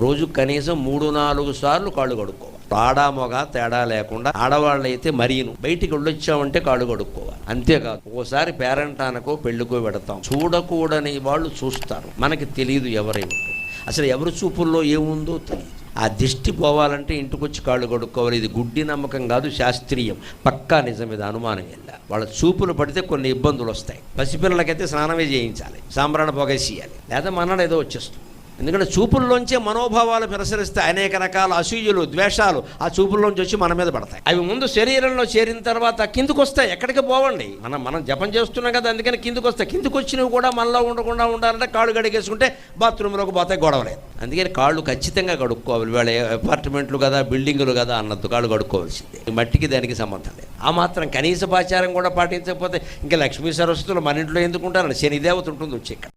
రోజు కనీసం 3-4 సార్లు కాళ్ళు కడుక్కోవాలి. ఆడా మొగ తేడా లేకుండా, ఆడవాళ్ళు అయితే మరీను బయటికి వెళ్ళొచ్చామంటే కాళ్ళు కడుక్కోవాలి. అంతేకాదు, ఓసారి పేరెంటానికో పెళ్ళికో పెడతాం, చూడకూడని వాళ్ళు చూస్తారు, మనకి తెలియదు ఎవరేమిటో, అసలు ఎవరి చూపుల్లో ఏముందో తెలియదు. ఆ దిష్టి పోవాలంటే ఇంటికి వచ్చి కాళ్ళు కడుక్కోవాలి. ఇది గుడ్డి నమ్మకం కాదు, శాస్త్రీయం, పక్కా నిజం, ఇది అనుమానం వెళ్ళా. వాళ్ళ చూపులు పడితే కొన్ని ఇబ్బందులు వస్తాయి. పసిపిల్లలకైతే స్నానమే చేయించాలి, సాంబ్రాణ పొగేసేయాలి, లేదా మన్నాడు ఏదో వచ్చేస్తుంది. ఎందుకంటే చూపుల్లోంచే మనోభావాలు ప్రసరిస్తే అనేక రకాల అసూయలు, ద్వేషాలు ఆ చూపుల్లోంచి వచ్చి మన మీద పడతాయి. అవి ముందు శరీరంలో చేరిన తర్వాత కిందికి వస్తాయి, ఎక్కడికి పోవండి. మనం జపం చేస్తున్నాం కదా, అందుకని కిందికి వస్తాయి. కిందికి వచ్చినవి కూడా మనలో ఉండకుండా ఉండాలంటే కాళ్ళు కడిగేసుకుంటే బాత్రూంలోకి పోతాయి, గొడవలేదు. అందుకని కాళ్ళు ఖచ్చితంగా కడుక్కోవాలి. వాళ్ళ అపార్ట్మెంట్లు కదా, బిల్డింగులు కదా అన్నట్టు కాళ్ళు కడుక్కోవాల్సిందే. మట్టికి దానికి సంబంధం లేదు. ఆ మాత్రం కనీసపాచారం కూడా పాటించకపోతే ఇంకా లక్ష్మీ సరస్వతులు మన ఇంట్లో ఎందుకుంటారని శనిదేవత ఉంటుంది వచ్చి ఇక్కడ.